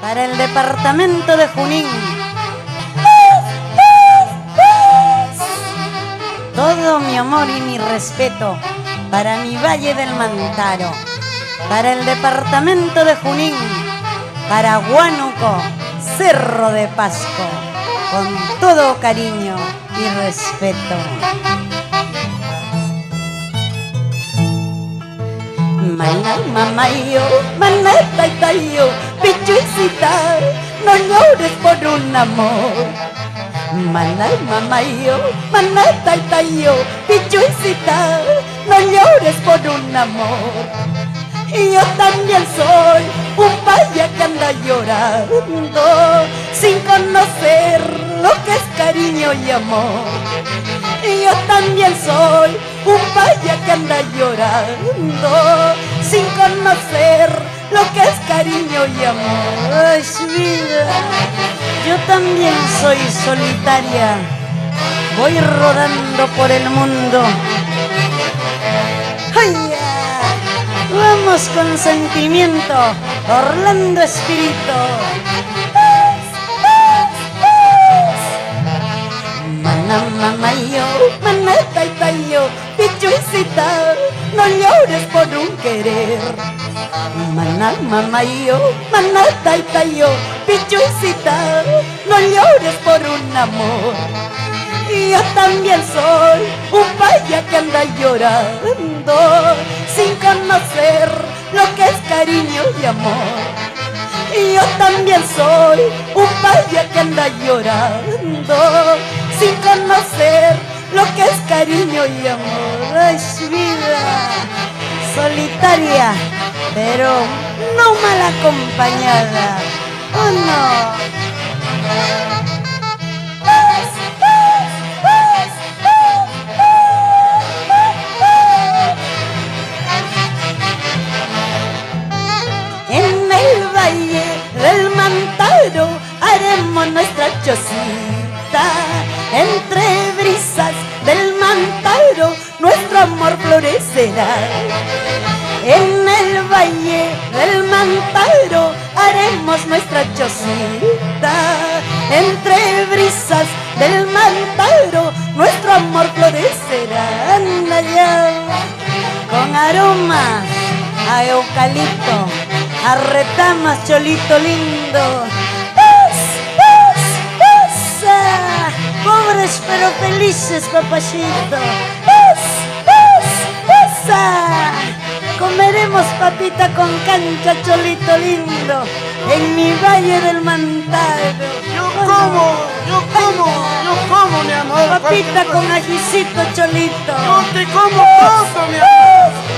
para el departamento de Junín. Todo mi amor y mi respeto para mi Valle del Mantaro, para el departamento de Junín, para Huánuco, Cerro de Pasco, con todo cariño y respeto. Maná, mamayo, maná, taitayo, pichuicita, no llores por un amor. Maná, mamayo, maná, taitayo, pichuicita, no llores por un amor. Y yo también soy un paya que anda llorando sin conocer lo que es cariño y amor. Y yo también soy un paya que anda llorando sin conocer lo que es cariño y amor. Ay, vida, yo también soy solitaria, voy rodando por el mundo. Ay, vamos con sentimiento, Orlando Espíritu. Maná, mamayo, maná, taitayo, pichuicita, no llores por un querer. Maná, mamayo, maná, taitayo, pichuicita, no llores por un amor. Y yo también soy un paya que anda llorando sin conocer lo que es cariño y amor. Y yo también soy un paya que anda llorando sin conocer lo que es cariño y amor. Ay, vida, solitaria, pero no mal acompañada. Oh, no. En el Valle del Mantaro haremos nuestra chocita. Entre brisas del Mantaro nuestro amor florecerá. En el Valle del Mantaro haremos nuestra chocita. Entre brisas del Mantaro nuestro amor florecerá. Anda ya, con aromas a eucalipto, a retamas, cholito lindo. Pobres pero felices, papachito. Comeremos papita con cancha, cholito lindo, en mi Valle del Mantaro. Yo como, mi amor. Papita con ajicito, cholito. Yo te como todo, mi amor.